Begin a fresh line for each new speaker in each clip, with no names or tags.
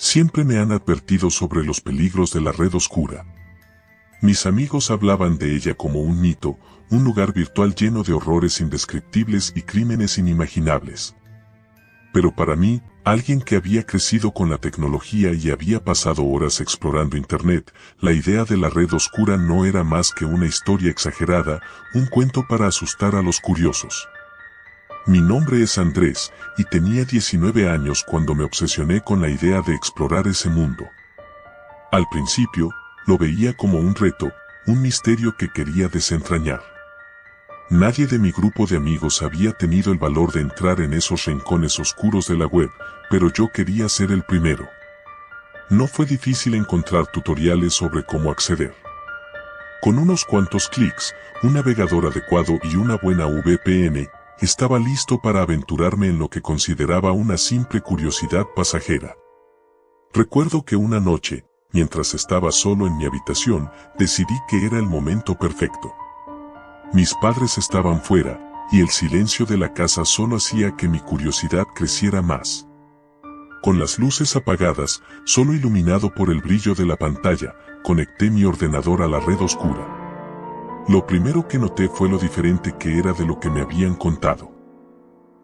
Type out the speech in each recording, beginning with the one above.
Siempre me han advertido sobre los peligros de la red oscura. Mis amigos hablaban de ella como un mito, un lugar virtual lleno de horrores indescriptibles y crímenes inimaginables. Pero para mí, alguien que había crecido con la tecnología y había pasado horas explorando Internet, la idea de la red oscura no era más que una historia exagerada, un cuento para asustar a los curiosos. Mi nombre es Andrés, y tenía 19 años cuando me obsesioné con la idea de explorar ese mundo. Al principio, lo veía como un reto, un misterio que quería desentrañar. Nadie de mi grupo de amigos había tenido el valor de entrar en esos rincones oscuros de la web, pero yo quería ser el primero. No fue difícil encontrar tutoriales sobre cómo acceder. Con unos cuantos clics, un navegador adecuado y una buena VPN, estaba listo para aventurarme en lo que consideraba una simple curiosidad pasajera. Recuerdo que una noche, mientras estaba solo en mi habitación, decidí que era el momento perfecto. Mis padres estaban fuera, y el silencio de la casa solo hacía que mi curiosidad creciera más. Con las luces apagadas, solo iluminado por el brillo de la pantalla, conecté mi ordenador a la red oscura. Lo primero que noté fue lo diferente que era de lo que me habían contado.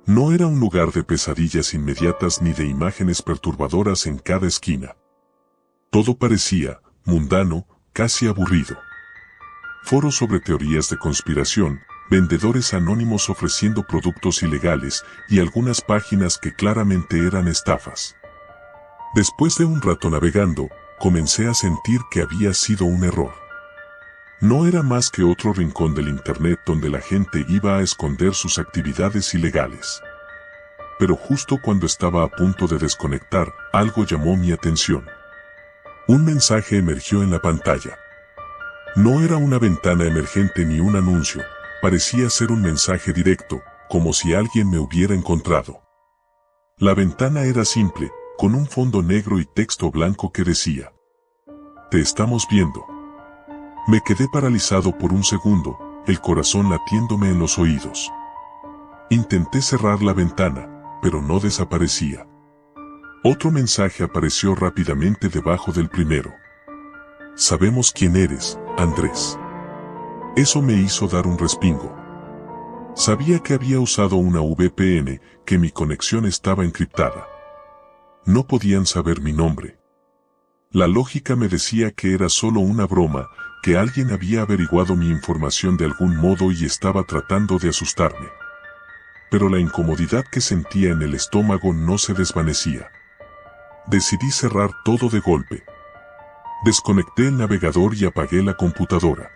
No era un lugar de pesadillas inmediatas ni de imágenes perturbadoras en cada esquina. Todo parecía mundano, casi aburrido. Foros sobre teorías de conspiración, vendedores anónimos ofreciendo productos ilegales y algunas páginas que claramente eran estafas. Después de un rato navegando, comencé a sentir que había sido un error. No era más que otro rincón del Internet donde la gente iba a esconder sus actividades ilegales. Pero justo cuando estaba a punto de desconectar, algo llamó mi atención. Un mensaje emergió en la pantalla. No era una ventana emergente ni un anuncio, parecía ser un mensaje directo, como si alguien me hubiera encontrado. La ventana era simple, con un fondo negro y texto blanco que decía: "Te estamos viendo". Me quedé paralizado por un segundo, el corazón latiéndome en los oídos. Intenté cerrar la ventana, pero no desaparecía. Otro mensaje apareció rápidamente debajo del primero. "Sabemos quién eres, Andrés". Eso me hizo dar un respingo. Sabía que había usado una VPN, que mi conexión estaba encriptada. No podían saber mi nombre. La lógica me decía que era solo una broma, que alguien había averiguado mi información de algún modo y estaba tratando de asustarme. Pero la incomodidad que sentía en el estómago no se desvanecía. Decidí cerrar todo de golpe. Desconecté el navegador y apagué la computadora.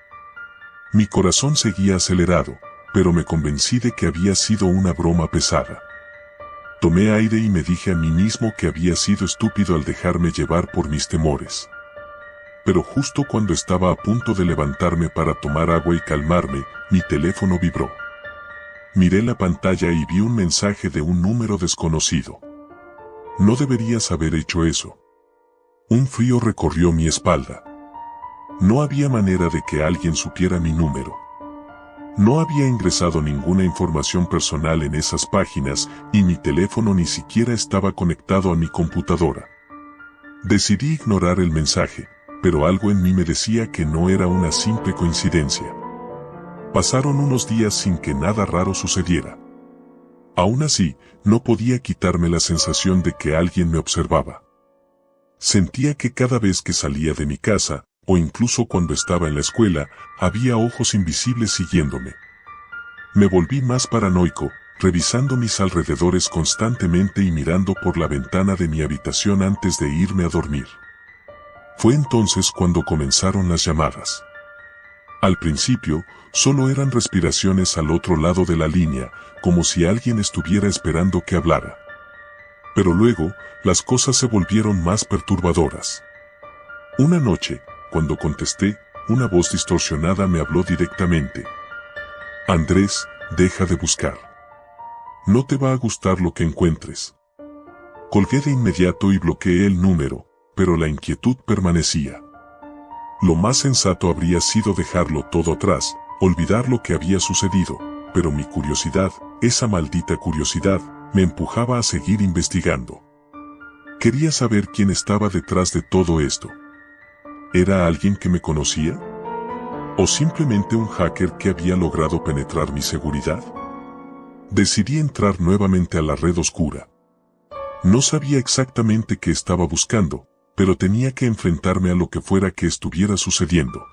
Mi corazón seguía acelerado, pero me convencí de que había sido una broma pesada. Tomé aire y me dije a mí mismo que había sido estúpido al dejarme llevar por mis temores. Pero justo cuando estaba a punto de levantarme para tomar agua y calmarme, mi teléfono vibró. Miré la pantalla y vi un mensaje de un número desconocido. No deberías haber hecho eso. Un frío recorrió mi espalda. No había manera de que alguien supiera mi número. No había ingresado ninguna información personal en esas páginas y mi teléfono ni siquiera estaba conectado a mi computadora. Decidí ignorar el mensaje, pero algo en mí me decía que no era una simple coincidencia. Pasaron unos días sin que nada raro sucediera. Aún así, no podía quitarme la sensación de que alguien me observaba. Sentía que cada vez que salía de mi casa, o incluso cuando estaba en la escuela, había ojos invisibles siguiéndome. Me volví más paranoico, revisando mis alrededores constantemente y mirando por la ventana de mi habitación antes de irme a dormir. Fue entonces cuando comenzaron las llamadas. Al principio, solo eran respiraciones al otro lado de la línea, como si alguien estuviera esperando que hablara. Pero luego, las cosas se volvieron más perturbadoras. Una noche, cuando contesté, una voz distorsionada me habló directamente. "Andrés, deja de buscar. No te va a gustar lo que encuentres". Colgué de inmediato y bloqueé el número, pero la inquietud permanecía. Lo más sensato habría sido dejarlo todo atrás, olvidar lo que había sucedido, pero mi curiosidad, esa maldita curiosidad, me empujaba a seguir investigando. Quería saber quién estaba detrás de todo esto. ¿Era alguien que me conocía? ¿O simplemente un hacker que había logrado penetrar mi seguridad? Decidí entrar nuevamente a la red oscura. No sabía exactamente qué estaba buscando, pero tenía que enfrentarme a lo que fuera que estuviera sucediendo.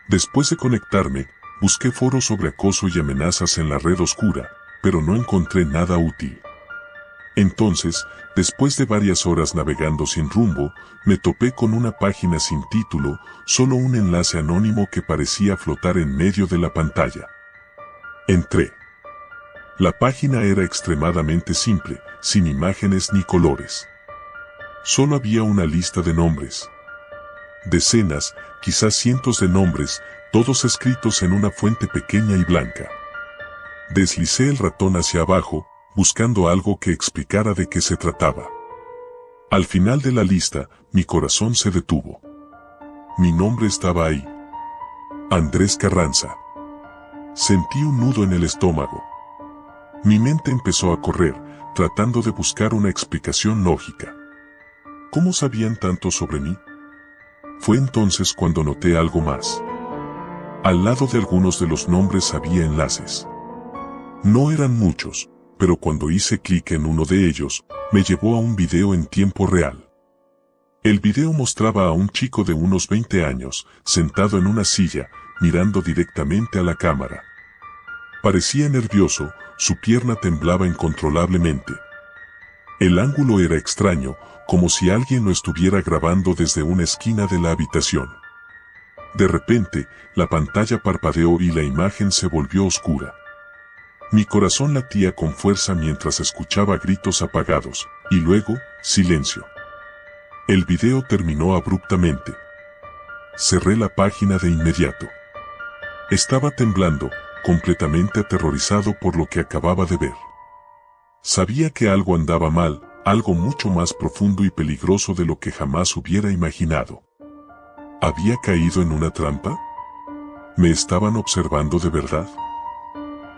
Después de conectarme, busqué foros sobre acoso y amenazas en la red oscura, pero no encontré nada útil. Entonces, después de varias horas navegando sin rumbo, me topé con una página sin título, solo un enlace anónimo que parecía flotar en medio de la pantalla. Entré. La página era extremadamente simple, sin imágenes ni colores. Solo había una lista de nombres. Decenas, quizás cientos de nombres, todos escritos en una fuente pequeña y blanca. Deslicé el ratón hacia abajo, buscando algo que explicara de qué se trataba. Al final de la lista, mi corazón se detuvo. Mi nombre estaba ahí. Andrés Carranza. Sentí un nudo en el estómago. Mi mente empezó a correr, tratando de buscar una explicación lógica. ¿Cómo sabían tanto sobre mí? Fue entonces cuando noté algo más. Al lado de algunos de los nombres había enlaces. No eran muchos, pero cuando hice clic en uno de ellos, me llevó a un video en tiempo real. El video mostraba a un chico de unos 20 años, sentado en una silla, mirando directamente a la cámara. Parecía nervioso, su pierna temblaba incontrolablemente. El ángulo era extraño, como si alguien lo estuviera grabando desde una esquina de la habitación. De repente, la pantalla parpadeó y la imagen se volvió oscura. Mi corazón latía con fuerza mientras escuchaba gritos apagados, y luego, silencio. El video terminó abruptamente. Cerré la página de inmediato. Estaba temblando, completamente aterrorizado por lo que acababa de ver. Sabía que algo andaba mal, algo mucho más profundo y peligroso de lo que jamás hubiera imaginado. ¿Había caído en una trampa? ¿Me estaban observando de verdad?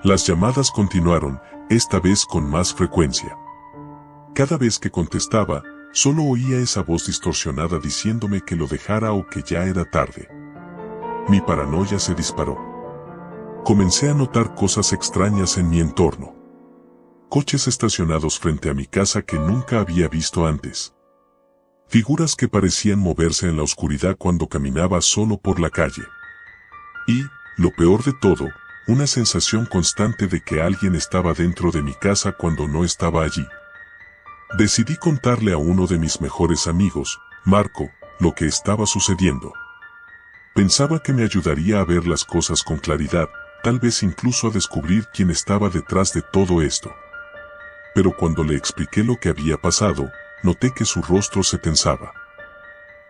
Las llamadas continuaron, esta vez con más frecuencia. Cada vez que contestaba, solo oía esa voz distorsionada diciéndome que lo dejara o que ya era tarde. Mi paranoia se disparó. Comencé a notar cosas extrañas en mi entorno. Coches estacionados frente a mi casa que nunca había visto antes. Figuras que parecían moverse en la oscuridad cuando caminaba solo por la calle. Y, lo peor de todo, una sensación constante de que alguien estaba dentro de mi casa cuando no estaba allí. Decidí contarle a uno de mis mejores amigos, Marco, lo que estaba sucediendo. Pensaba que me ayudaría a ver las cosas con claridad, tal vez incluso a descubrir quién estaba detrás de todo esto. Pero cuando le expliqué lo que había pasado, noté que su rostro se tensaba.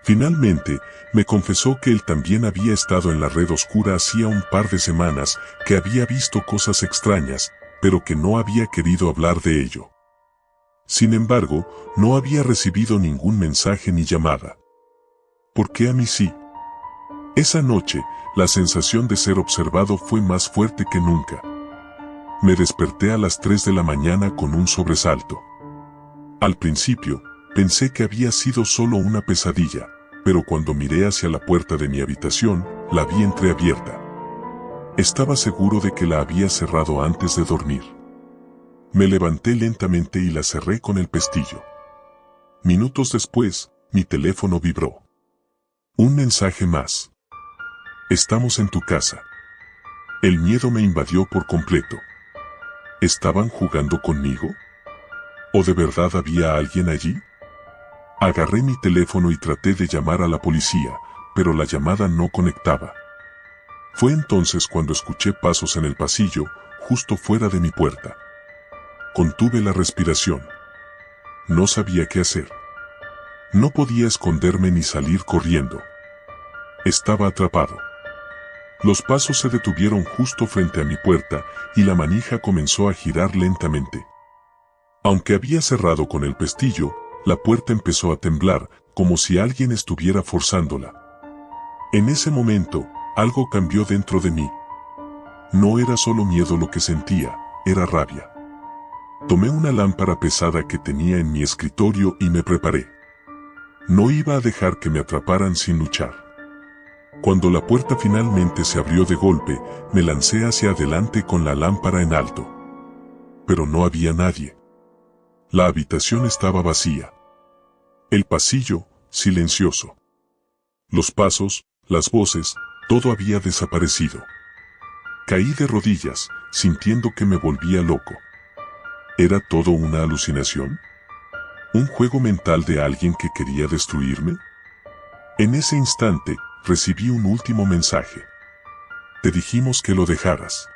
Finalmente, me confesó que él también había estado en la red oscura hacía un par de semanas, que había visto cosas extrañas, pero que no había querido hablar de ello. Sin embargo, no había recibido ningún mensaje ni llamada. ¿Por qué a mí sí? Esa noche, la sensación de ser observado fue más fuerte que nunca. Me desperté a las 3 de la mañana con un sobresalto. Al principio, pensé que había sido solo una pesadilla, pero cuando miré hacia la puerta de mi habitación, la vi entreabierta. Estaba seguro de que la había cerrado antes de dormir. Me levanté lentamente y la cerré con el pestillo. Minutos después, mi teléfono vibró. Un mensaje más. Estamos en tu casa. El miedo me invadió por completo. ¿Estaban jugando conmigo? ¿O de verdad había alguien allí? Agarré mi teléfono y traté de llamar a la policía, pero la llamada no conectaba. Fue entonces cuando escuché pasos en el pasillo, justo fuera de mi puerta. Contuve la respiración. No sabía qué hacer. No podía esconderme ni salir corriendo. Estaba atrapado. Los pasos se detuvieron justo frente a mi puerta y la manija comenzó a girar lentamente. Aunque había cerrado con el pestillo, la puerta empezó a temblar, como si alguien estuviera forzándola. En ese momento, algo cambió dentro de mí. No era solo miedo lo que sentía, era rabia. Tomé una lámpara pesada que tenía en mi escritorio y me preparé. No iba a dejar que me atraparan sin luchar. Cuando la puerta finalmente se abrió de golpe, me lancé hacia adelante con la lámpara en alto. Pero no había nadie. La habitación estaba vacía. El pasillo, silencioso. Los pasos, las voces, todo había desaparecido. Caí de rodillas, sintiendo que me volvía loco. ¿Era todo una alucinación? ¿Un juego mental de alguien que quería destruirme? En ese instante, recibí un último mensaje. Te dijimos que lo dejaras.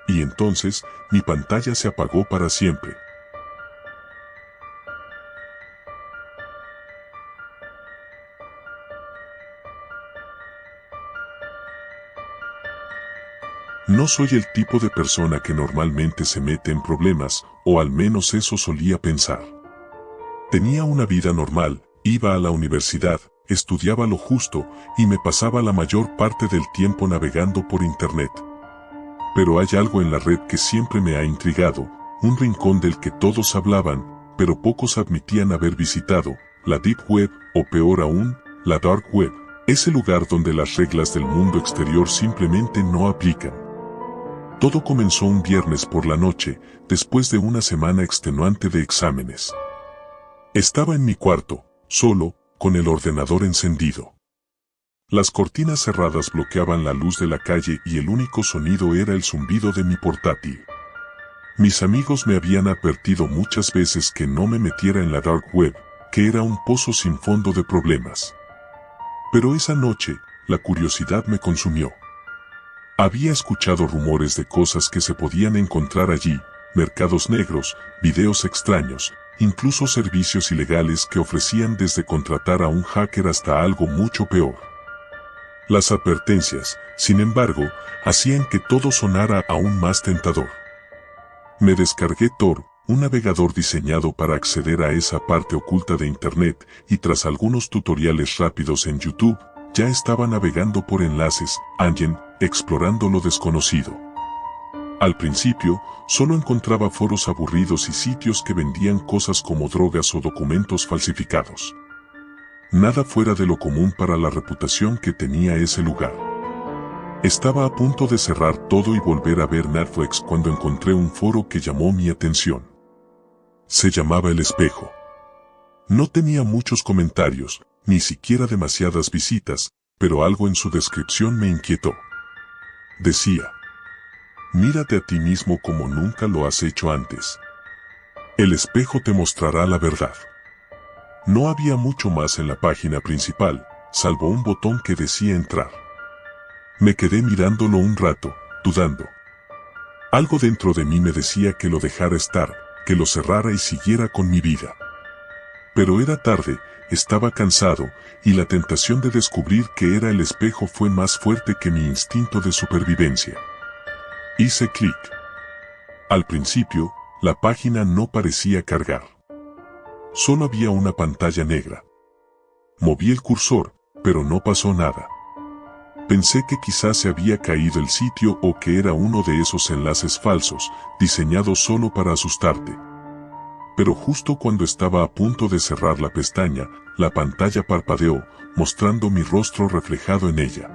Y entonces, mi pantalla se apagó para siempre. No soy el tipo de persona que normalmente se mete en problemas, o al menos eso solía pensar. Tenía una vida normal, iba a la universidad, estudiaba lo justo, y me pasaba la mayor parte del tiempo navegando por internet. Pero hay algo en la red que siempre me ha intrigado, un rincón del que todos hablaban, pero pocos admitían haber visitado, la Deep Web, o peor aún, la Dark Web, ese lugar donde las reglas del mundo exterior simplemente no aplican. Todo comenzó un viernes por la noche, después de una semana extenuante de exámenes. Estaba en mi cuarto, solo, con el ordenador encendido. Las cortinas cerradas bloqueaban la luz de la calle y el único sonido era el zumbido de mi portátil. Mis amigos me habían advertido muchas veces que no me metiera en la Dark Web, que era un pozo sin fondo de problemas. Pero esa noche, la curiosidad me consumió. Había escuchado rumores de cosas que se podían encontrar allí, mercados negros, videos extraños, incluso servicios ilegales que ofrecían desde contratar a un hacker hasta algo mucho peor. Las advertencias, sin embargo, hacían que todo sonara aún más tentador. Me descargué Tor, un navegador diseñado para acceder a esa parte oculta de Internet, y tras algunos tutoriales rápidos en YouTube, ya estaba navegando por enlaces, Engine, explorando lo desconocido. Al principio, solo encontraba foros aburridos y sitios que vendían cosas como drogas o documentos falsificados. Nada fuera de lo común para la reputación que tenía ese lugar. Estaba a punto de cerrar todo y volver a ver Netflix cuando encontré un foro que llamó mi atención. Se llamaba El Espejo. No tenía muchos comentarios, ni siquiera demasiadas visitas, pero algo en su descripción me inquietó. Decía: mírate a ti mismo como nunca lo has hecho antes. El espejo te mostrará la verdad. No había mucho más en la página principal, salvo un botón que decía entrar. Me quedé mirándolo un rato, dudando. Algo dentro de mí me decía que lo dejara estar, que lo cerrara y siguiera con mi vida. Pero era tarde, estaba cansado, y la tentación de descubrir que era el espejo fue más fuerte que mi instinto de supervivencia. Hice clic. Al principio, la página no parecía cargar. Solo había una pantalla negra. Moví el cursor, pero no pasó nada. Pensé que quizás se había caído el sitio o que era uno de esos enlaces falsos, diseñados solo para asustarte. Pero justo cuando estaba a punto de cerrar la pestaña, la pantalla parpadeó, mostrando mi rostro reflejado en ella.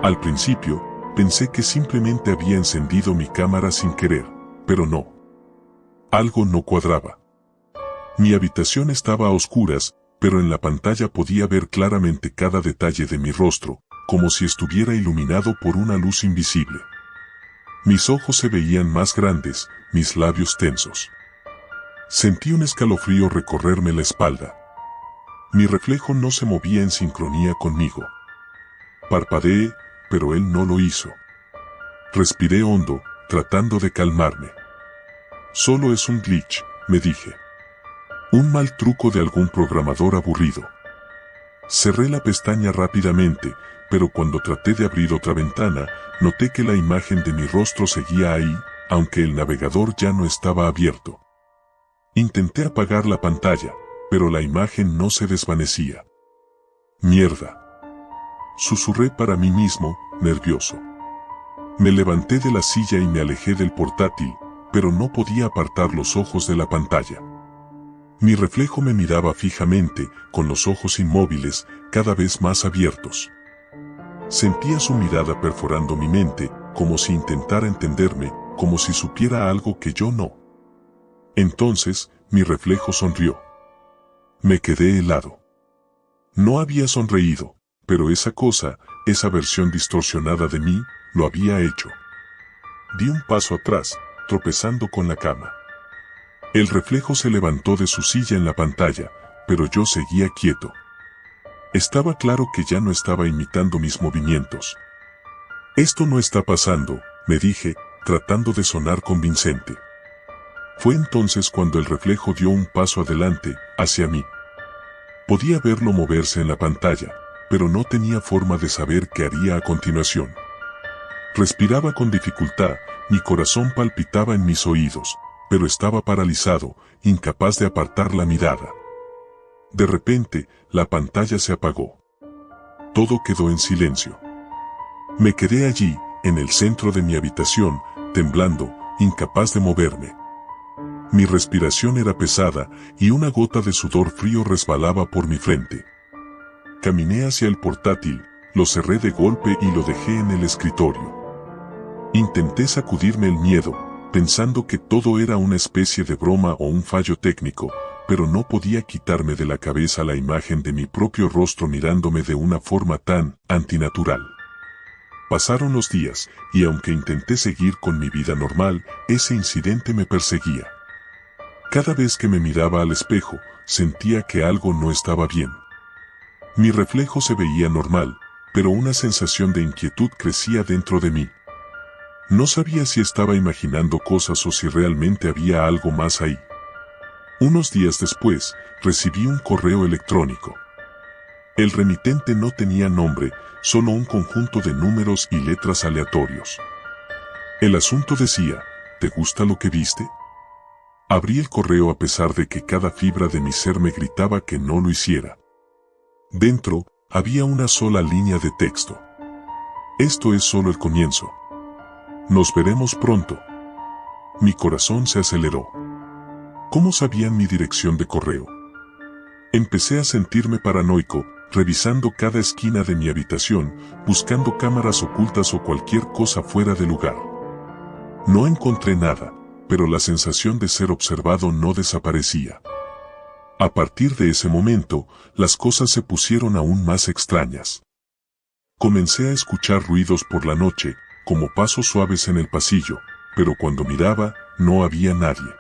Al principio, pensé que simplemente había encendido mi cámara sin querer, pero no. Algo no cuadraba. Mi habitación estaba a oscuras, pero en la pantalla podía ver claramente cada detalle de mi rostro, como si estuviera iluminado por una luz invisible. Mis ojos se veían más grandes, mis labios tensos. Sentí un escalofrío recorrerme la espalda. Mi reflejo no se movía en sincronía conmigo. Parpadeé, pero él no lo hizo. Respiré hondo, tratando de calmarme. Solo es un glitch, me dije. Un mal truco de algún programador aburrido. Cerré la pestaña rápidamente, pero cuando traté de abrir otra ventana, noté que la imagen de mi rostro seguía ahí, aunque el navegador ya no estaba abierto. Intenté apagar la pantalla, pero la imagen no se desvanecía. Mierda. Susurré para mí mismo, nervioso. Me levanté de la silla y me alejé del portátil, pero no podía apartar los ojos de la pantalla. Mi reflejo me miraba fijamente, con los ojos inmóviles, cada vez más abiertos. Sentía su mirada perforando mi mente, como si intentara entenderme, como si supiera algo que yo no. Entonces, mi reflejo sonrió. Me quedé helado. No había sonreído, pero esa cosa, esa versión distorsionada de mí, lo había hecho. Di un paso atrás, tropezando con la cama. El reflejo se levantó de su silla en la pantalla, pero yo seguía quieto. Estaba claro que ya no estaba imitando mis movimientos. Esto no está pasando, me dije, tratando de sonar convincente. Fue entonces cuando el reflejo dio un paso adelante, hacia mí. Podía verlo moverse en la pantalla, pero no tenía forma de saber qué haría a continuación. Respiraba con dificultad, mi corazón palpitaba en mis oídos, pero estaba paralizado, incapaz de apartar la mirada. De repente, la pantalla se apagó. Todo quedó en silencio. Me quedé allí, en el centro de mi habitación, temblando, incapaz de moverme. Mi respiración era pesada, y una gota de sudor frío resbalaba por mi frente. Caminé hacia el portátil, lo cerré de golpe y lo dejé en el escritorio. Intenté sacudirme el miedo, pensando que todo era una especie de broma o un fallo técnico, pero no podía quitarme de la cabeza la imagen de mi propio rostro mirándome de una forma tan antinatural. Pasaron los días, y aunque intenté seguir con mi vida normal, ese incidente me perseguía. Cada vez que me miraba al espejo, sentía que algo no estaba bien. Mi reflejo se veía normal, pero una sensación de inquietud crecía dentro de mí. No sabía si estaba imaginando cosas o si realmente había algo más ahí. Unos días después, recibí un correo electrónico. El remitente no tenía nombre, solo un conjunto de números y letras aleatorios. El asunto decía, ¿te gusta lo que viste? Abrí el correo a pesar de que cada fibra de mi ser me gritaba que no lo hiciera. Dentro, había una sola línea de texto. Esto es solo el comienzo. Nos veremos pronto. Mi corazón se aceleró. ¿Cómo sabían mi dirección de correo? Empecé a sentirme paranoico, revisando cada esquina de mi habitación, buscando cámaras ocultas o cualquier cosa fuera de lugar. No encontré nada, pero la sensación de ser observado no desaparecía. A partir de ese momento, las cosas se pusieron aún más extrañas. Comencé a escuchar ruidos por la noche, como pasos suaves en el pasillo, pero cuando miraba, no había nadie.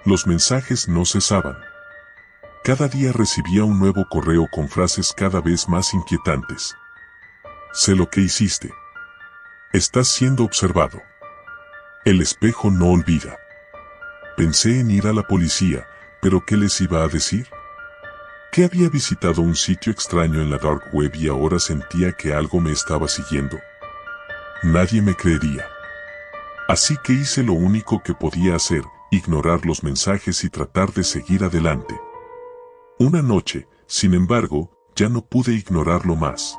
Los mensajes no cesaban. Cada día recibía un nuevo correo con frases cada vez más inquietantes. Sé lo que hiciste. Estás siendo observado. El espejo no olvida. Pensé en ir a la policía, pero ¿qué les iba a decir? Que había visitado un sitio extraño en la dark web y ahora sentía que algo me estaba siguiendo. Nadie me creería. Así que hice lo único que podía hacer, ignorar los mensajes y tratar de seguir adelante. Una noche, sin embargo, ya no pude ignorarlo más.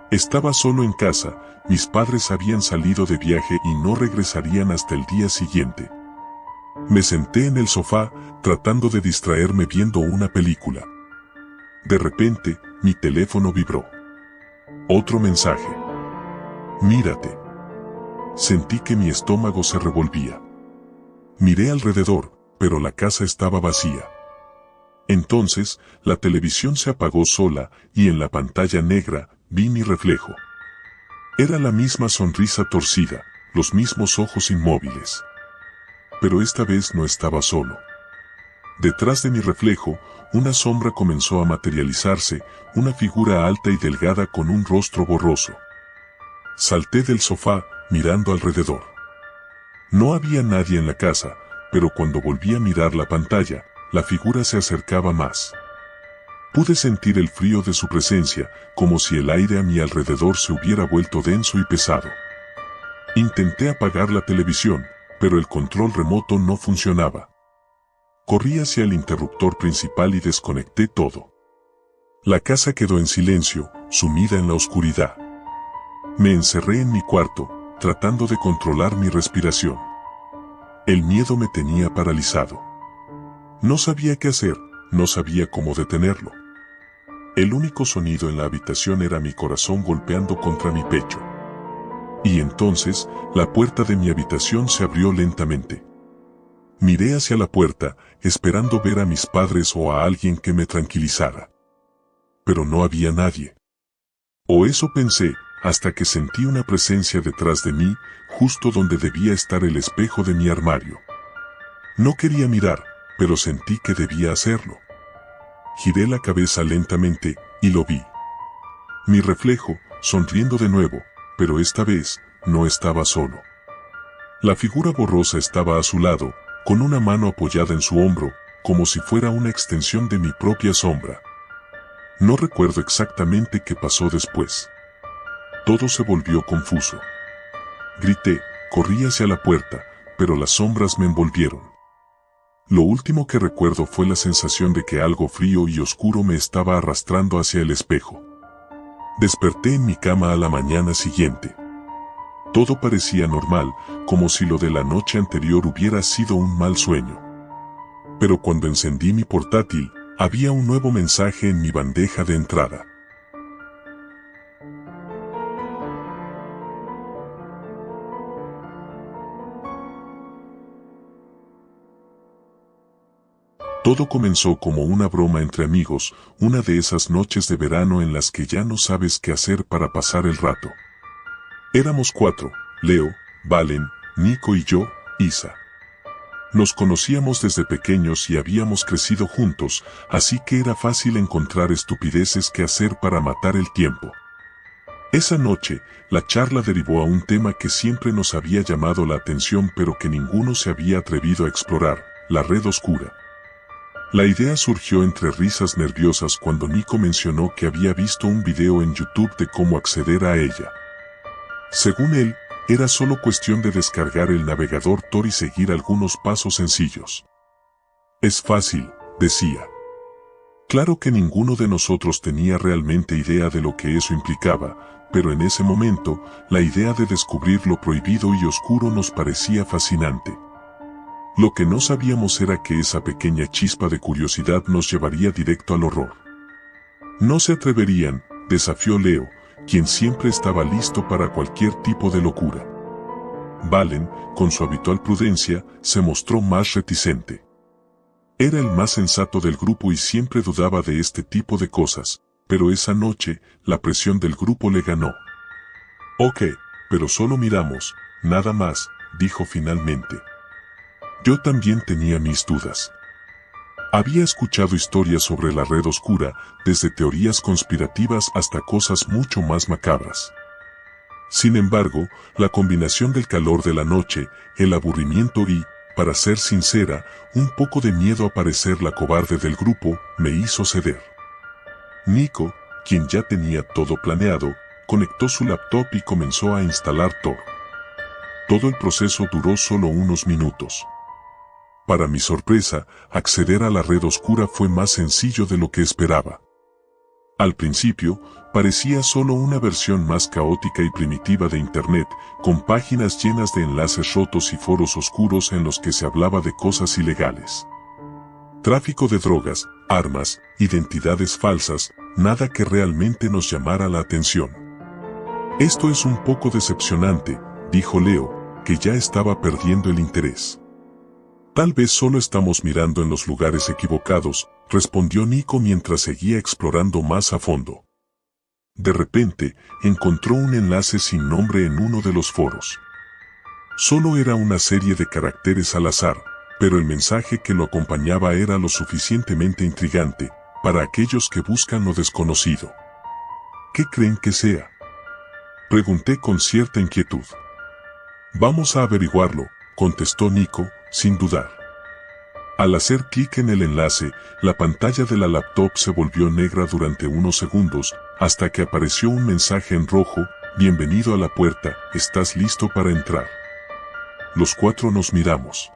Estaba solo en casa, mis padres habían salido de viaje y no regresarían hasta el día siguiente. Me senté en el sofá, tratando de distraerme viendo una película. De repente, mi teléfono vibró. Otro mensaje. Mírate. Sentí que mi estómago se revolvía. Miré alrededor, pero la casa estaba vacía. Entonces, la televisión se apagó sola, y en la pantalla negra, vi mi reflejo. Era la misma sonrisa torcida, los mismos ojos inmóviles. Pero esta vez no estaba solo. Detrás de mi reflejo, una sombra comenzó a materializarse, una figura alta y delgada con un rostro borroso. Salté del sofá, mirando alrededor. No había nadie en la casa, pero cuando volví a mirar la pantalla, la figura se acercaba más. Pude sentir el frío de su presencia, como si el aire a mi alrededor se hubiera vuelto denso y pesado. Intenté apagar la televisión, pero el control remoto no funcionaba. Corrí hacia el interruptor principal y desconecté todo. La casa quedó en silencio, sumida en la oscuridad. Me encerré en mi cuarto, tratando de controlar mi respiración. El miedo me tenía paralizado. No sabía qué hacer, no sabía cómo detenerlo. El único sonido en la habitación era mi corazón golpeando contra mi pecho. Y entonces, la puerta de mi habitación se abrió lentamente. Miré hacia la puerta, esperando ver a mis padres o a alguien que me tranquilizara. Pero no había nadie. O eso pensé, hasta que sentí una presencia detrás de mí, justo donde debía estar el espejo de mi armario. No quería mirar, pero sentí que debía hacerlo. Giré la cabeza lentamente, y lo vi. Mi reflejo, sonriendo de nuevo, pero esta vez, no estaba solo. La figura borrosa estaba a su lado, con una mano apoyada en su hombro, como si fuera una extensión de mi propia sombra. No recuerdo exactamente qué pasó después. Todo se volvió confuso. Grité, corrí hacia la puerta, pero las sombras me envolvieron. Lo último que recuerdo fue la sensación de que algo frío y oscuro me estaba arrastrando hacia el espejo. Desperté en mi cama a la mañana siguiente. Todo parecía normal, como si lo de la noche anterior hubiera sido un mal sueño. Pero cuando encendí mi portátil, había un nuevo mensaje en mi bandeja de entrada. Todo comenzó como una broma entre amigos, una de esas noches de verano en las que ya no sabes qué hacer para pasar el rato. Éramos 4, Leo, Valen, Nico y yo, Isa. Nos conocíamos desde pequeños y habíamos crecido juntos, así que era fácil encontrar estupideces que hacer para matar el tiempo. Esa noche, la charla derivó a un tema que siempre nos había llamado la atención pero que ninguno se había atrevido a explorar, la red oscura. La idea surgió entre risas nerviosas cuando Nico mencionó que había visto un video en YouTube de cómo acceder a ella. Según él, era solo cuestión de descargar el navegador Tor y seguir algunos pasos sencillos. Es fácil, decía. Claro que ninguno de nosotros tenía realmente idea de lo que eso implicaba, pero en ese momento, la idea de descubrir lo prohibido y oscuro nos parecía fascinante. Lo que no sabíamos era que esa pequeña chispa de curiosidad nos llevaría directo al horror. No se atreverían, desafió Leo, quien siempre estaba listo para cualquier tipo de locura. Valen, con su habitual prudencia, se mostró más reticente. Era el más sensato del grupo y siempre dudaba de este tipo de cosas, pero esa noche, la presión del grupo le ganó. Ok, pero solo miramos, nada más, dijo finalmente. Yo también tenía mis dudas. Había escuchado historias sobre la red oscura, desde teorías conspirativas hasta cosas mucho más macabras. Sin embargo, la combinación del calor de la noche, el aburrimiento y, para ser sincera, un poco de miedo a parecer la cobarde del grupo, me hizo ceder. Nico, quien ya tenía todo planeado, conectó su laptop y comenzó a instalar Tor. Todo el proceso duró solo unos minutos. Para mi sorpresa, acceder a la red oscura fue más sencillo de lo que esperaba. Al principio, parecía solo una versión más caótica y primitiva de Internet, con páginas llenas de enlaces rotos y foros oscuros en los que se hablaba de cosas ilegales. Tráfico de drogas, armas, identidades falsas, nada que realmente nos llamara la atención. Esto es un poco decepcionante, dijo Leo, que ya estaba perdiendo el interés. Tal vez solo estamos mirando en los lugares equivocados, respondió Nico mientras seguía explorando más a fondo. De repente, encontró un enlace sin nombre en uno de los foros. Solo era una serie de caracteres al azar, pero el mensaje que lo acompañaba era lo suficientemente intrigante, para aquellos que buscan lo desconocido. ¿Qué creen que sea? Pregunté con cierta inquietud. Vamos a averiguarlo, contestó Nico, sin dudar. Al hacer clic en el enlace, la pantalla de la laptop se volvió negra durante unos segundos, hasta que apareció un mensaje en rojo: bienvenido a la puerta, ¿estás listo para entrar? Los 4 nos miramos.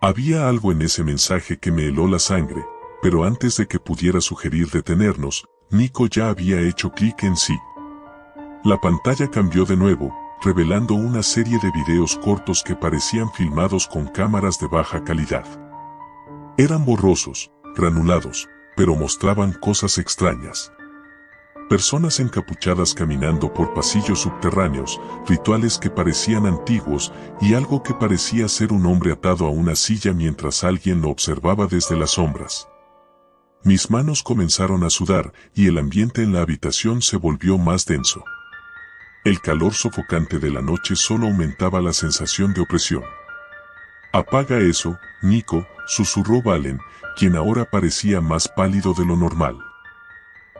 Había algo en ese mensaje que me heló la sangre, pero antes de que pudiera sugerir detenernos, Nico ya había hecho clic en sí. La pantalla cambió de nuevo, revelando una serie de videos cortos que parecían filmados con cámaras de baja calidad. Eran borrosos, granulados, pero mostraban cosas extrañas. Personas encapuchadas caminando por pasillos subterráneos, rituales que parecían antiguos y algo que parecía ser un hombre atado a una silla mientras alguien lo observaba desde las sombras. Mis manos comenzaron a sudar y el ambiente en la habitación se volvió más denso. El calor sofocante de la noche solo aumentaba la sensación de opresión. «Apaga eso, Nico», susurró Valen, quien ahora parecía más pálido de lo normal.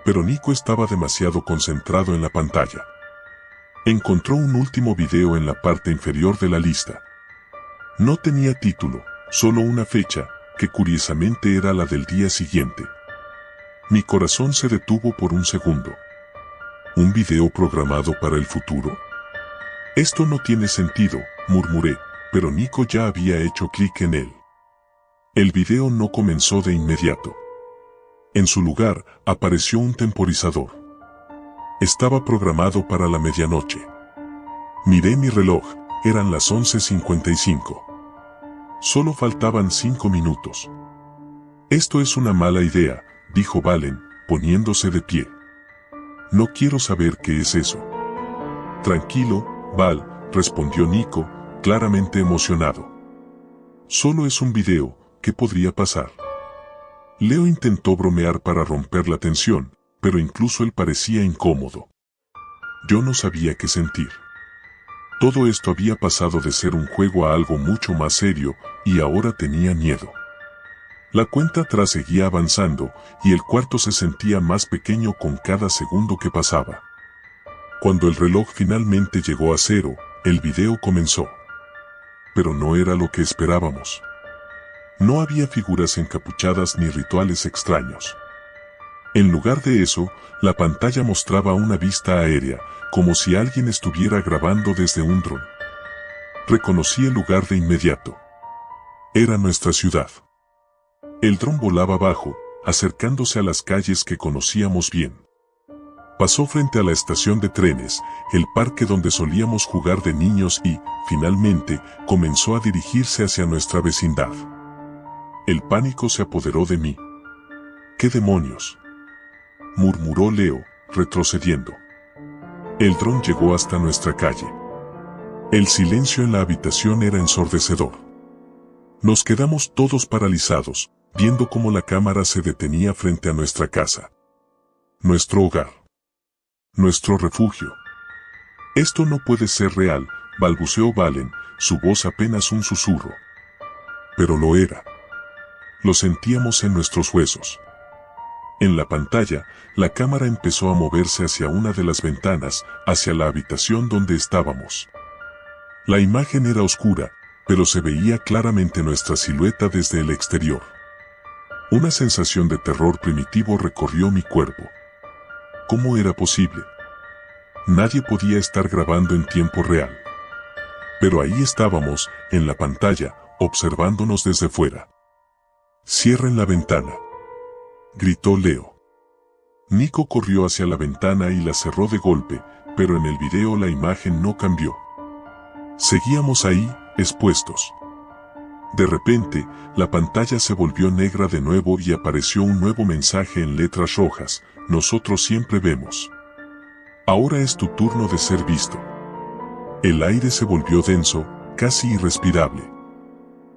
Pero Nico estaba demasiado concentrado en la pantalla. Encontró un último video en la parte inferior de la lista. No tenía título, solo una fecha, que curiosamente era la del día siguiente. Mi corazón se detuvo por un segundo. ¿Un video programado para el futuro? Esto no tiene sentido, murmuré, pero Nico ya había hecho clic en él. El video no comenzó de inmediato. En su lugar, apareció un temporizador. Estaba programado para la medianoche. Miré mi reloj, eran las 11:55. Solo faltaban 5 minutos. Esto es una mala idea, dijo Valen, poniéndose de pie. No quiero saber qué es eso. Tranquilo, Val, respondió Nico, claramente emocionado. Solo es un video, ¿qué podría pasar? Leo intentó bromear para romper la tensión, pero incluso él parecía incómodo. Yo no sabía qué sentir. Todo esto había pasado de ser un juego a algo mucho más serio, y ahora tenía miedo. La cuenta atrás seguía avanzando, y el cuarto se sentía más pequeño con cada segundo que pasaba. Cuando el reloj finalmente llegó a 0, el video comenzó. Pero no era lo que esperábamos. No había figuras encapuchadas ni rituales extraños. En lugar de eso, la pantalla mostraba una vista aérea, como si alguien estuviera grabando desde un dron. Reconocí el lugar de inmediato. Era nuestra ciudad. El dron volaba bajo, acercándose a las calles que conocíamos bien. Pasó frente a la estación de trenes, el parque donde solíamos jugar de niños y, finalmente, comenzó a dirigirse hacia nuestra vecindad. El pánico se apoderó de mí. ¿Qué demonios?, murmuró Leo, retrocediendo. El dron llegó hasta nuestra calle. El silencio en la habitación era ensordecedor. Nos quedamos todos paralizados, viendo cómo la cámara se detenía frente a nuestra casa. Nuestro hogar. Nuestro refugio. Esto no puede ser real, balbuceó Valen, su voz apenas un susurro. Pero lo era. Lo sentíamos en nuestros huesos. En la pantalla, la cámara empezó a moverse hacia una de las ventanas, hacia la habitación donde estábamos. La imagen era oscura, pero se veía claramente nuestra silueta desde el exterior. Una sensación de terror primitivo recorrió mi cuerpo. ¿Cómo era posible? Nadie podía estar grabando en tiempo real. Pero ahí estábamos, en la pantalla, observándonos desde fuera. «Cierren la ventana», gritó Leo. Nico corrió hacia la ventana y la cerró de golpe, pero en el video la imagen no cambió. Seguíamos ahí, expuestos. De repente, la pantalla se volvió negra de nuevo y apareció un nuevo mensaje en letras rojas: «Nosotros siempre vemos. Ahora es tu turno de ser visto». El aire se volvió denso, casi irrespirable.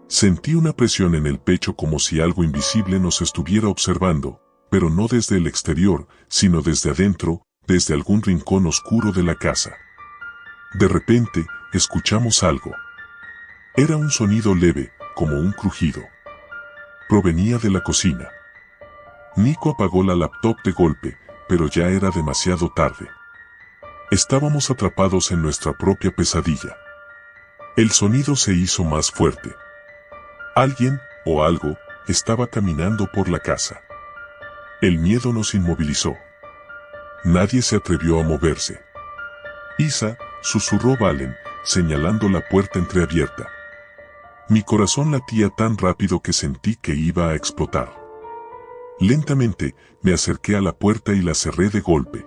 Sentí una presión en el pecho como si algo invisible nos estuviera observando, pero no desde el exterior, sino desde adentro, desde algún rincón oscuro de la casa. De repente, escuchamos algo. Era un sonido leve, como un crujido. Provenía de la cocina. Nico apagó la laptop de golpe, pero ya era demasiado tarde. Estábamos atrapados en nuestra propia pesadilla. El sonido se hizo más fuerte. Alguien, o algo, estaba caminando por la casa. El miedo nos inmovilizó. Nadie se atrevió a moverse. «Isa», susurró Valen, señalando la puerta entreabierta. Mi corazón latía tan rápido que sentí que iba a explotar. Lentamente, me acerqué a la puerta y la cerré de golpe.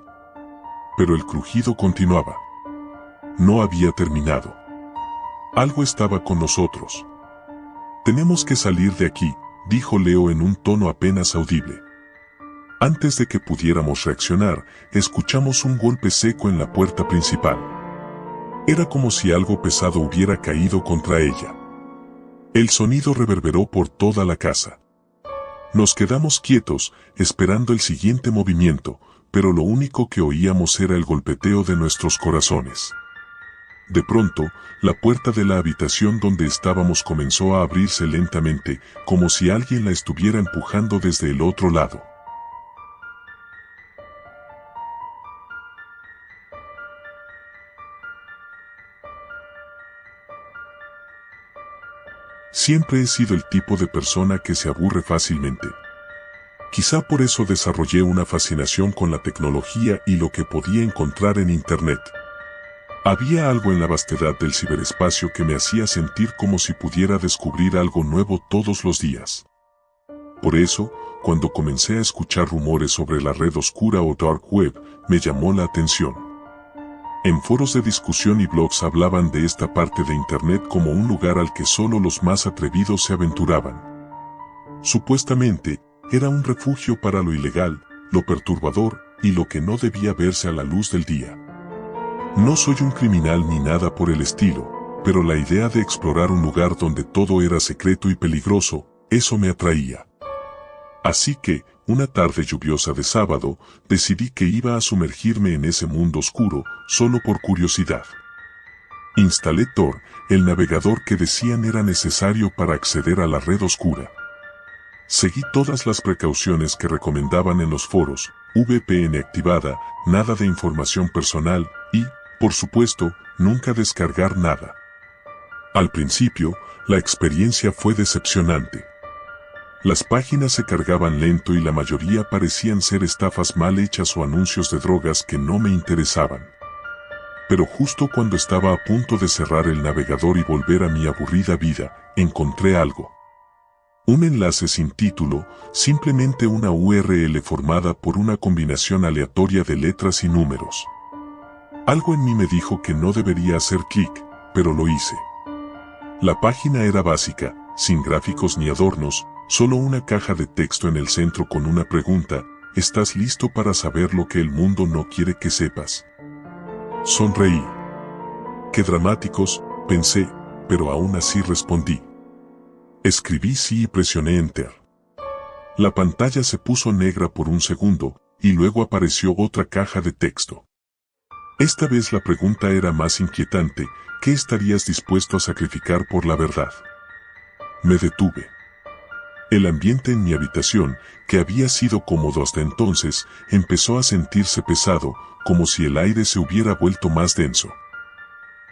Pero el crujido continuaba. no había terminado. Algo estaba con nosotros. «Tenemos que salir de aquí», dijo Leo en un tono apenas audible. Antes de que pudiéramos reaccionar, escuchamos un golpe seco en la puerta principal. Era como si algo pesado hubiera caído contra ella. El sonido reverberó por toda la casa. Nos quedamos quietos, esperando el siguiente movimiento, pero lo único que oíamos era el golpeteo de nuestros corazones. De pronto, la puerta de la habitación donde estábamos comenzó a abrirse lentamente, como si alguien la estuviera empujando desde el otro lado. Siempre he sido el tipo de persona que se aburre fácilmente. Quizá por eso desarrollé una fascinación con la tecnología y lo que podía encontrar en Internet. Había algo en la vastedad del ciberespacio que me hacía sentir como si pudiera descubrir algo nuevo todos los días. Por eso, cuando comencé a escuchar rumores sobre la red oscura o dark web, me llamó la atención. En foros de discusión y blogs hablaban de esta parte de Internet como un lugar al que solo los más atrevidos se aventuraban. Supuestamente, era un refugio para lo ilegal, lo perturbador y lo que no debía verse a la luz del día. No soy un criminal ni nada por el estilo, pero la idea de explorar un lugar donde todo era secreto y peligroso, eso me atraía. Así que, una tarde lluviosa de sábado, decidí que iba a sumergirme en ese mundo oscuro, solo por curiosidad. Instalé Tor, el navegador que decían era necesario para acceder a la red oscura. Seguí todas las precauciones que recomendaban en los foros, VPN activada, nada de información personal y, por supuesto, nunca descargar nada. Al principio, la experiencia fue decepcionante. Las páginas se cargaban lento y la mayoría parecían ser estafas mal hechas o anuncios de drogas que no me interesaban. Pero justo cuando estaba a punto de cerrar el navegador y volver a mi aburrida vida, encontré algo. Un enlace sin título, simplemente una URL formada por una combinación aleatoria de letras y números. Algo en mí me dijo que no debería hacer clic, pero lo hice. La página era básica, sin gráficos ni adornos, solo una caja de texto en el centro con una pregunta: ¿estás listo para saber lo que el mundo no quiere que sepas? Sonreí. Qué dramáticos, pensé, pero aún así respondí. Escribí sí y presioné Enter. La pantalla se puso negra por un segundo, y luego apareció otra caja de texto. Esta vez la pregunta era más inquietante: ¿qué estarías dispuesto a sacrificar por la verdad? Me detuve. El ambiente en mi habitación, que había sido cómodo hasta entonces, empezó a sentirse pesado, como si el aire se hubiera vuelto más denso.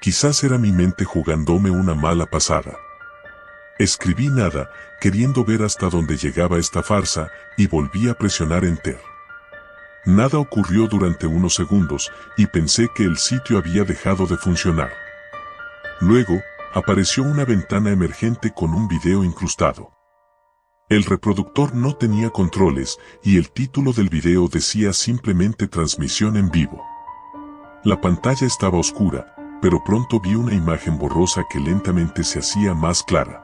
Quizás era mi mente jugándome una mala pasada. Escribí nada, queriendo ver hasta dónde llegaba esta farsa, y volví a presionar Enter. Nada ocurrió durante unos segundos, y pensé que el sitio había dejado de funcionar. Luego, apareció una ventana emergente con un video incrustado. El reproductor no tenía controles, y el título del video decía simplemente transmisión en vivo. La pantalla estaba oscura, pero pronto vi una imagen borrosa que lentamente se hacía más clara.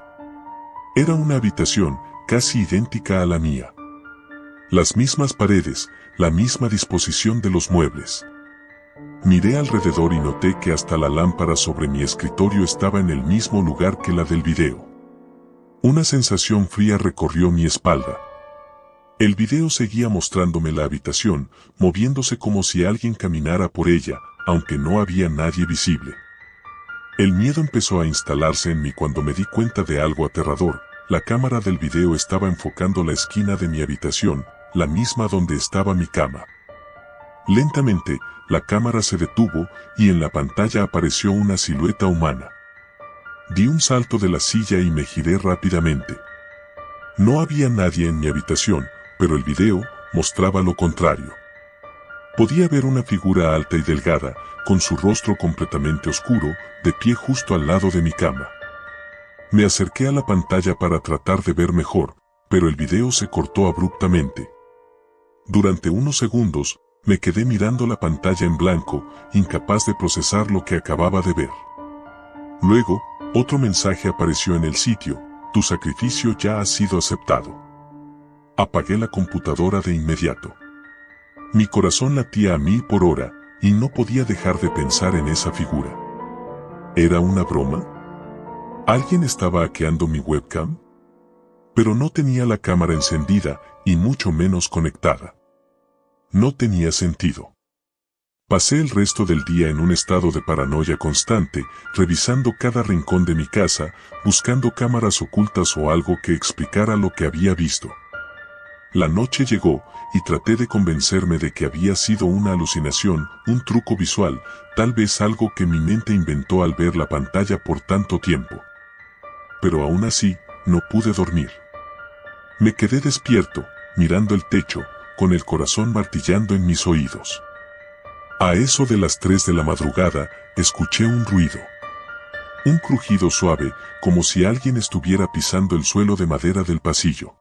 Era una habitación, casi idéntica a la mía. Las mismas paredes, la misma disposición de los muebles. Miré alrededor y noté que hasta la lámpara sobre mi escritorio estaba en el mismo lugar que la del video. Una sensación fría recorrió mi espalda. El video seguía mostrándome la habitación, moviéndose como si alguien caminara por ella, aunque no había nadie visible. El miedo empezó a instalarse en mí cuando me di cuenta de algo aterrador. La cámara del video estaba enfocando la esquina de mi habitación, la misma donde estaba mi cama. Lentamente, la cámara se detuvo y en la pantalla apareció una silueta humana. Di un salto de la silla y me giré rápidamente. No había nadie en mi habitación, pero el video mostraba lo contrario. Podía ver una figura alta y delgada, con su rostro completamente oscuro, de pie justo al lado de mi cama. Me acerqué a la pantalla para tratar de ver mejor, pero el video se cortó abruptamente. Durante unos segundos, Me quedé mirando la pantalla en blanco, incapaz de procesar lo que acababa de ver. Luego, otro mensaje apareció en el sitio: tu sacrificio ya ha sido aceptado. Apagué la computadora de inmediato. Mi corazón latía a 1000 por hora, y no podía dejar de pensar en esa figura. ¿Era una broma? ¿Alguien estaba hackeando mi webcam? Pero no tenía la cámara encendida, y mucho menos conectada. No tenía sentido. Pasé el resto del día en un estado de paranoia constante, revisando cada rincón de mi casa, buscando cámaras ocultas o algo que explicara lo que había visto. La noche llegó, y traté de convencerme de que había sido una alucinación, un truco visual, tal vez algo que mi mente inventó al ver la pantalla por tanto tiempo. Pero aún así, no pude dormir. Me quedé despierto, mirando el techo, con el corazón martillando en mis oídos. A eso de las 3 de la madrugada, escuché un ruido. Un crujido suave, como si alguien estuviera pisando el suelo de madera del pasillo.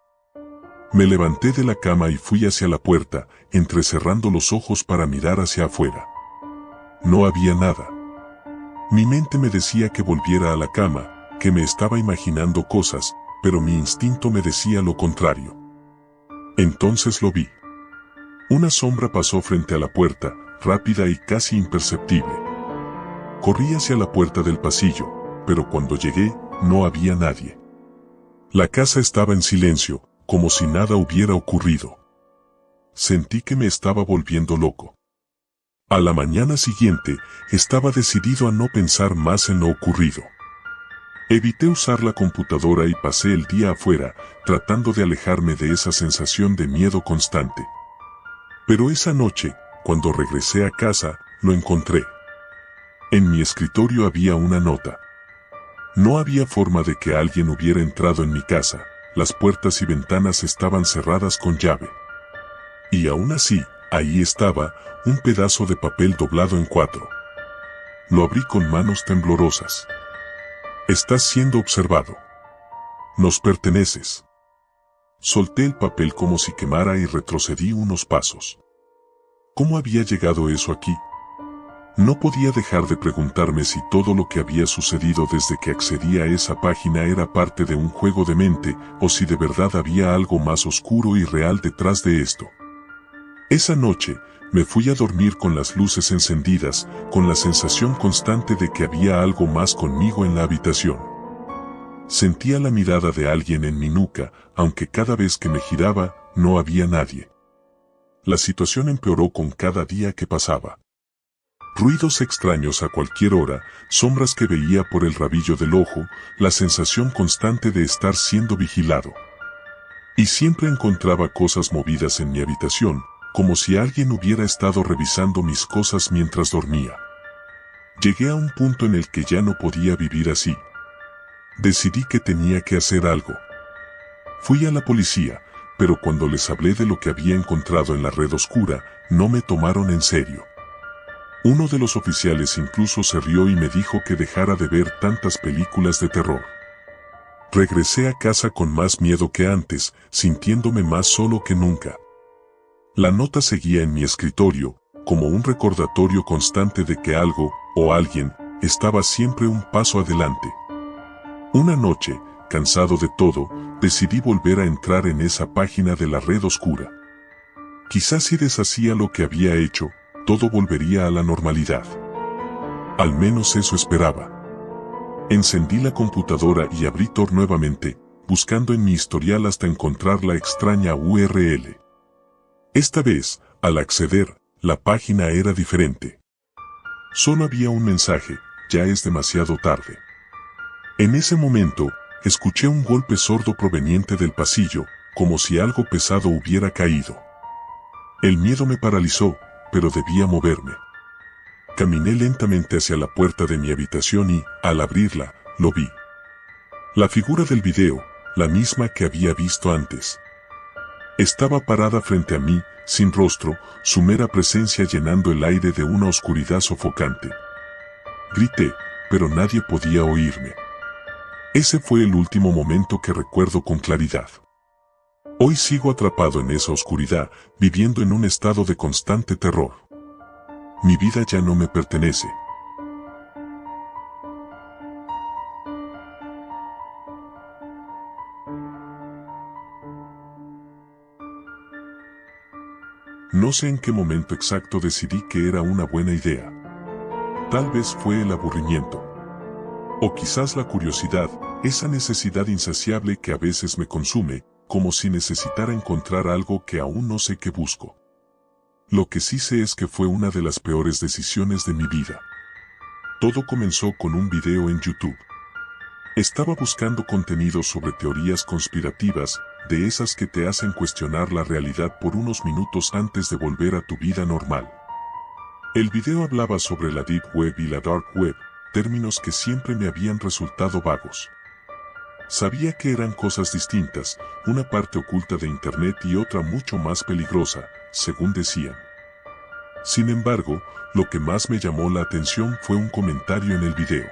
Me levanté de la cama y fui hacia la puerta, entrecerrando los ojos para mirar hacia afuera. No había nada. Mi mente me decía que volviera a la cama, que me estaba imaginando cosas, pero mi instinto me decía lo contrario. Entonces lo vi. Una sombra pasó frente a la puerta, rápida y casi imperceptible. Corrí hacia la puerta del pasillo, pero cuando llegué, no había nadie. La casa estaba en silencio, como si nada hubiera ocurrido. Sentí que me estaba volviendo loco. A la mañana siguiente, estaba decidido a no pensar más en lo ocurrido. Evité usar la computadora y pasé el día afuera, tratando de alejarme de esa sensación de miedo constante. Pero esa noche, cuando regresé a casa, lo encontré. En mi escritorio había una nota. No había forma de que alguien hubiera entrado en mi casa. Las puertas y ventanas estaban cerradas con llave. Y aún así, ahí estaba, un pedazo de papel doblado en 4. Lo abrí con manos temblorosas. Estás siendo observado. Nos perteneces. Solté el papel como si quemara y retrocedí unos pasos. ¿Cómo había llegado eso aquí? No podía dejar de preguntarme si todo lo que había sucedido desde que accedí a esa página era parte de un juego de mente, o si de verdad había algo más oscuro y real detrás de esto. Esa noche, me fui a dormir con las luces encendidas, con la sensación constante de que había algo más conmigo en la habitación. Sentía la mirada de alguien en mi nuca, aunque cada vez que me giraba, no había nadie. La situación empeoró con cada día que pasaba. Ruidos extraños a cualquier hora, sombras que veía por el rabillo del ojo, la sensación constante de estar siendo vigilado. Y siempre encontraba cosas movidas en mi habitación, como si alguien hubiera estado revisando mis cosas mientras dormía. Llegué a un punto en el que ya no podía vivir así. Decidí que tenía que hacer algo. Fui a la policía, pero cuando les hablé de lo que había encontrado en la red oscura, no me tomaron en serio. Uno de los oficiales incluso se rió y me dijo que dejara de ver tantas películas de terror. Regresé a casa con más miedo que antes, sintiéndome más solo que nunca. La nota seguía en mi escritorio, como un recordatorio constante de que algo, o alguien, estaba siempre un paso adelante. Una noche, cansado de todo, decidí volver a entrar en esa página de la red oscura. Quizás si deshacía lo que había hecho, todo volvería a la normalidad. Al menos eso esperaba. Encendí la computadora y abrí Tor nuevamente, buscando en mi historial hasta encontrar la extraña URL. Esta vez, al acceder, la página era diferente. Solo había un mensaje: ya es demasiado tarde. En ese momento, escuché un golpe sordo proveniente del pasillo, como si algo pesado hubiera caído. El miedo me paralizó, pero debía moverme. Caminé lentamente hacia la puerta de mi habitación y, al abrirla, lo vi. La figura del video, la misma que había visto antes. Estaba parada frente a mí, sin rostro, su mera presencia llenando el aire de una oscuridad sofocante. Grité, pero nadie podía oírme. Ese fue el último momento que recuerdo con claridad. Hoy sigo atrapado en esa oscuridad, viviendo en un estado de constante terror. Mi vida ya no me pertenece. No sé en qué momento exacto decidí que era una buena idea. Tal vez fue el aburrimiento. O quizás la curiosidad, esa necesidad insaciable que a veces me consume, como si necesitara encontrar algo que aún no sé qué busco. Lo que sí sé es que fue una de las peores decisiones de mi vida. Todo comenzó con un video en YouTube. Estaba buscando contenido sobre teorías conspirativas, de esas que te hacen cuestionar la realidad por unos minutos antes de volver a tu vida normal. El video hablaba sobre la Deep Web y la Dark Web, términos que siempre me habían resultado vagos. Sabía que eran cosas distintas, una parte oculta de Internet y otra mucho más peligrosa, según decían. Sin embargo, lo que más me llamó la atención fue un comentario en el video.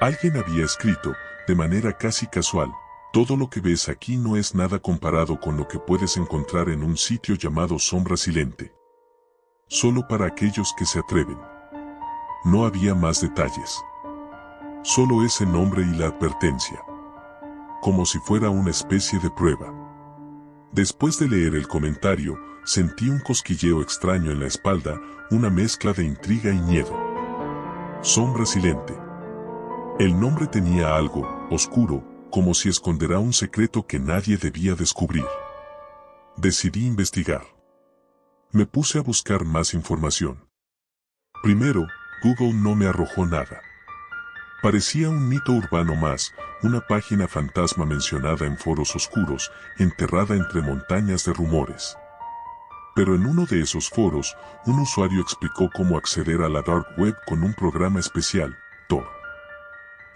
Alguien había escrito, de manera casi casual, todo lo que ves aquí no es nada comparado con lo que puedes encontrar en un sitio llamado Sombra Silente. Solo para aquellos que se atreven. No había más detalles. Solo ese nombre y la advertencia. Como si fuera una especie de prueba. Después de leer el comentario, sentí un cosquilleo extraño en la espalda, una mezcla de intriga y miedo. Sombra Silente. El nombre tenía algo oscuro, como si escondiera un secreto que nadie debía descubrir. Decidí investigar. Me puse a buscar más información. Primero, Google no me arrojó nada. Parecía un mito urbano más, una página fantasma mencionada en foros oscuros, enterrada entre montañas de rumores. Pero en uno de esos foros, un usuario explicó cómo acceder a la Dark Web con un programa especial, Tor.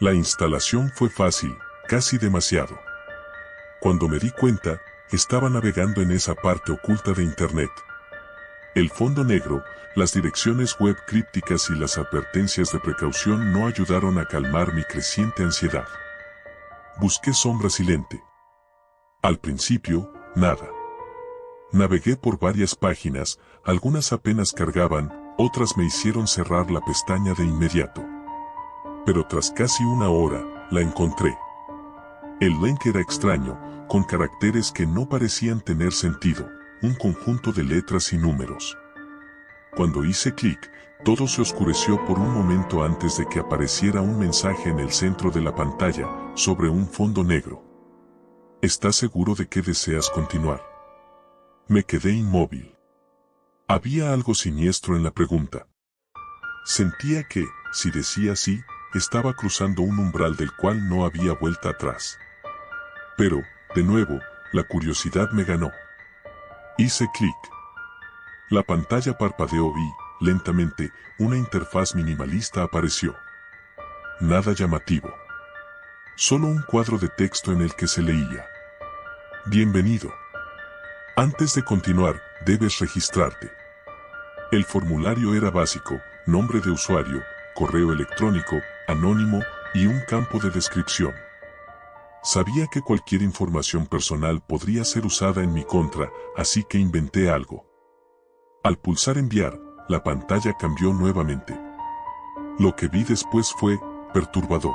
La instalación fue fácil, casi demasiado. Cuando me di cuenta, estaba navegando en esa parte oculta de Internet. El fondo negro, las direcciones web crípticas y las advertencias de precaución no ayudaron a calmar mi creciente ansiedad. Busqué Sombra Silente. Al principio, nada. Navegué por varias páginas, algunas apenas cargaban, otras me hicieron cerrar la pestaña de inmediato. Pero tras casi una hora, la encontré. El link era extraño, con caracteres que no parecían tener sentido, un conjunto de letras y números. Cuando hice clic, todo se oscureció por un momento antes de que apareciera un mensaje en el centro de la pantalla, sobre un fondo negro. ¿Estás seguro de que deseas continuar? Me quedé inmóvil. Había algo siniestro en la pregunta. Sentía que, si decía sí, estaba cruzando un umbral del cual no había vuelta atrás. Pero, de nuevo, la curiosidad me ganó. Hice clic. La pantalla parpadeó y, lentamente, una interfaz minimalista apareció. Nada llamativo. Solo un cuadro de texto en el que se leía: Bienvenido. Antes de continuar, debes registrarte. El formulario era básico, nombre de usuario, correo electrónico, anónimo, y un campo de descripción. Sabía que cualquier información personal podría ser usada en mi contra, así que inventé algo. Al pulsar enviar, la pantalla cambió nuevamente. Lo que vi después fue perturbador.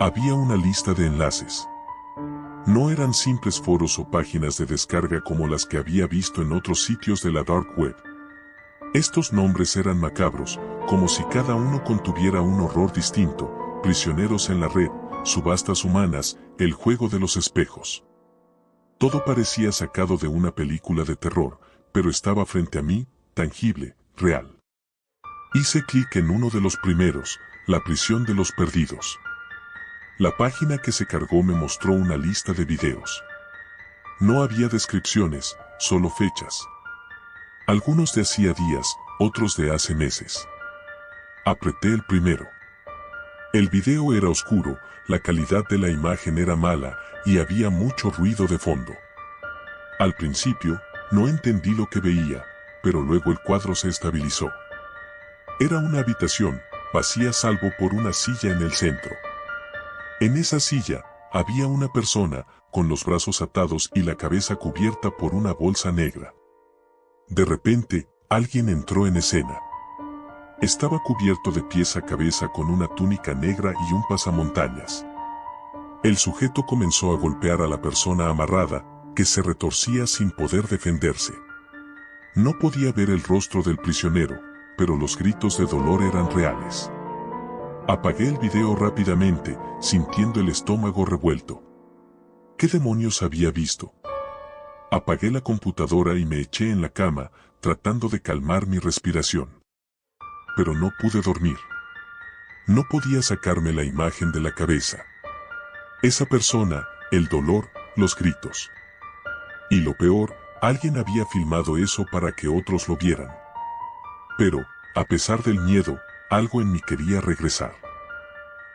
Había una lista de enlaces. No eran simples foros o páginas de descarga como las que había visto en otros sitios de la Dark Web. Estos nombres eran macabros, como si cada uno contuviera un horror distinto: prisioneros en la red, subastas humanas, el juego de los espejos. Todo parecía sacado de una película de terror, pero estaba frente a mí, tangible, real. Hice clic en uno de los primeros, la prisión de los perdidos. La página que se cargó me mostró una lista de videos. No había descripciones, solo fechas. Algunos de hacía días, otros de hace meses. Apreté el primero. El video era oscuro, la calidad de la imagen era mala, y había mucho ruido de fondo. Al principio, no entendí lo que veía, pero luego el cuadro se estabilizó. Era una habitación, vacía salvo por una silla en el centro. En esa silla, había una persona, con los brazos atados y la cabeza cubierta por una bolsa negra. De repente, alguien entró en escena. Estaba cubierto de pies a cabeza con una túnica negra y un pasamontañas. El sujeto comenzó a golpear a la persona amarrada, que se retorcía sin poder defenderse. No podía ver el rostro del prisionero, pero los gritos de dolor eran reales. Apagué el video rápidamente, sintiendo el estómago revuelto. ¿Qué demonios había visto? Apagué la computadora y me eché en la cama, tratando de calmar mi respiración. Pero no pude dormir. No podía sacarme la imagen de la cabeza. Esa persona, el dolor, los gritos. Y lo peor, alguien había filmado eso para que otros lo vieran. Pero, a pesar del miedo, algo en mí quería regresar.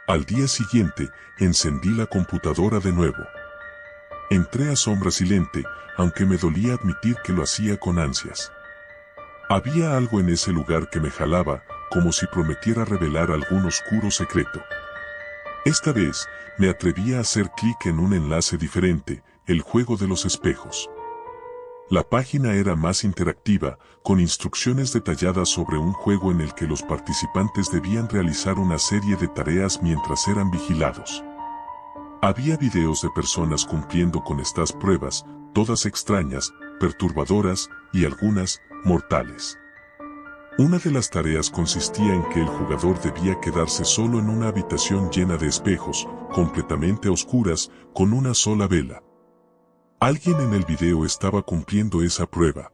Al día siguiente, encendí la computadora de nuevo. Entré a Sombra Silente, aunque me dolía admitir que lo hacía con ansias. Había algo en ese lugar que me jalaba, como si prometiera revelar algún oscuro secreto. Esta vez, me atreví a hacer clic en un enlace diferente, el juego de los espejos. La página era más interactiva, con instrucciones detalladas sobre un juego en el que los participantes debían realizar una serie de tareas mientras eran vigilados. Había videos de personas cumpliendo con estas pruebas, todas extrañas, perturbadoras y algunas mortales. Una de las tareas consistía en que el jugador debía quedarse solo en una habitación llena de espejos, completamente oscuras, con una sola vela. Alguien en el video estaba cumpliendo esa prueba.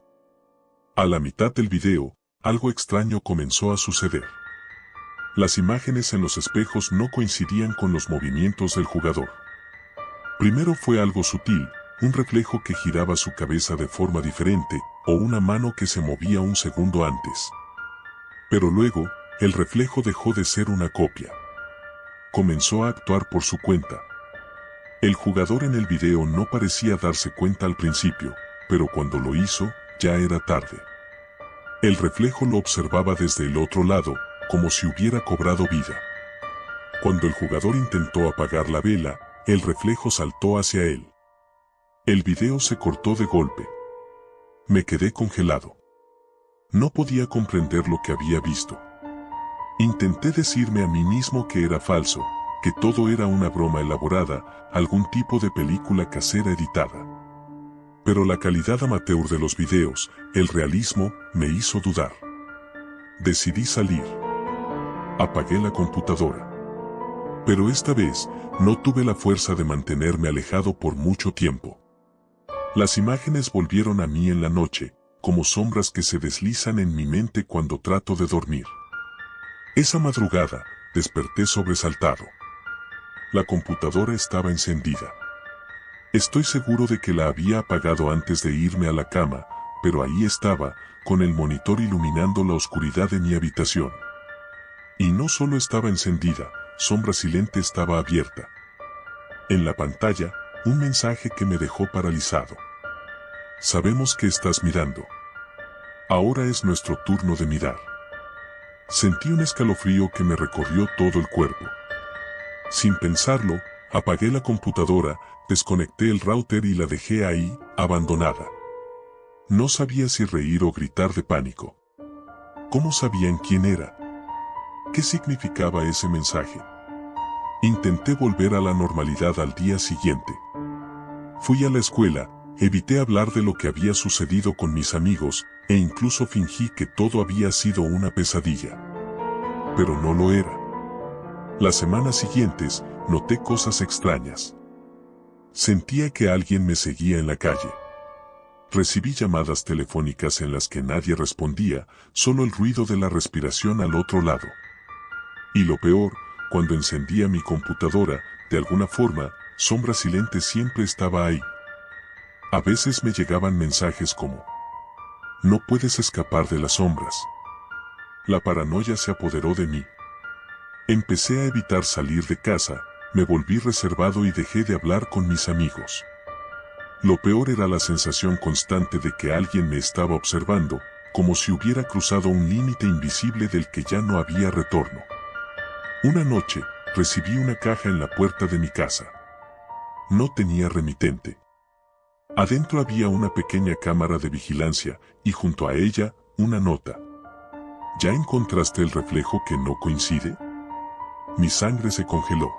A la mitad del video, algo extraño comenzó a suceder. Las imágenes en los espejos no coincidían con los movimientos del jugador. Primero fue algo sutil, un reflejo que giraba su cabeza de forma diferente, o una mano que se movía un segundo antes. Pero luego, el reflejo dejó de ser una copia. Comenzó a actuar por su cuenta. El jugador en el video no parecía darse cuenta al principio, pero cuando lo hizo, ya era tarde. El reflejo lo observaba desde el otro lado, como si hubiera cobrado vida. Cuando el jugador intentó apagar la vela, el reflejo saltó hacia él. El video se cortó de golpe. Me quedé congelado. No podía comprender lo que había visto. Intenté decirme a mí mismo que era falso, que todo era una broma elaborada, algún tipo de película casera editada. Pero la calidad amateur de los videos, el realismo, me hizo dudar. Decidí salir. Apagué la computadora. Pero esta vez, no tuve la fuerza de mantenerme alejado por mucho tiempo. Las imágenes volvieron a mí en la noche, como sombras que se deslizan en mi mente cuando trato de dormir. Esa madrugada, desperté sobresaltado. La computadora estaba encendida. Estoy seguro de que la había apagado antes de irme a la cama, pero ahí estaba, con el monitor iluminando la oscuridad de mi habitación. Y no solo estaba encendida, Sombra Silente estaba abierta. En la pantalla, un mensaje que me dejó paralizado. Sabemos que estás mirando. Ahora es nuestro turno de mirar. Sentí un escalofrío que me recorrió todo el cuerpo. Sin pensarlo, apagué la computadora, desconecté el router y la dejé ahí, abandonada. No sabía si reír o gritar de pánico. ¿Cómo sabían quién era? ¿Qué significaba ese mensaje? Intenté volver a la normalidad al día siguiente. Fui a la escuela, evité hablar de lo que había sucedido con mis amigos, e incluso fingí que todo había sido una pesadilla. Pero no lo era. Las semanas siguientes, noté cosas extrañas. Sentía que alguien me seguía en la calle. Recibí llamadas telefónicas en las que nadie respondía, solo el ruido de la respiración al otro lado. Y lo peor, cuando encendía mi computadora, de alguna forma, Sombra Silente siempre estaba ahí. A veces me llegaban mensajes como: no puedes escapar de las sombras. La paranoia se apoderó de mí. Empecé a evitar salir de casa, me volví reservado y dejé de hablar con mis amigos. Lo peor era la sensación constante de que alguien me estaba observando, como si hubiera cruzado un límite invisible del que ya no había retorno. Una noche, recibí una caja en la puerta de mi casa. no tenía remitente. Adentro había una pequeña cámara de vigilancia, y junto a ella, una nota. ¿Ya encontraste el reflejo que no coincide? Mi sangre se congeló.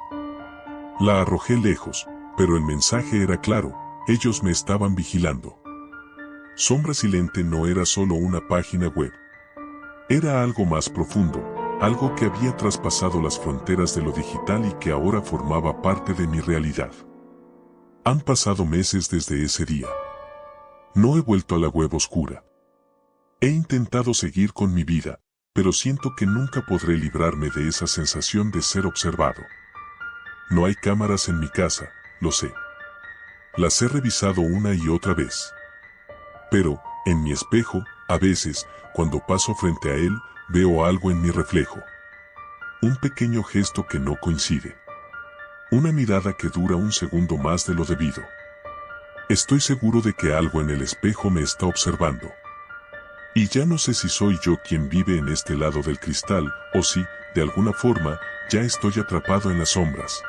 La arrojé lejos, pero el mensaje era claro, ellos me estaban vigilando. Sombra Silente no era solo una página web. Era algo más profundo, algo que había traspasado las fronteras de lo digital y que ahora formaba parte de mi realidad. Han pasado meses desde ese día. No he vuelto a la web oscura. He intentado seguir con mi vida, pero siento que nunca podré librarme de esa sensación de ser observado. No hay cámaras en mi casa, lo sé. Las he revisado una y otra vez. Pero, en mi espejo, a veces, cuando paso frente a él, veo algo en mi reflejo. Un pequeño gesto que no coincide. Una mirada que dura un segundo más de lo debido. Estoy seguro de que algo en el espejo me está observando. Y ya no sé si soy yo quien vive en este lado del cristal, o si, de alguna forma, ya estoy atrapado en las sombras.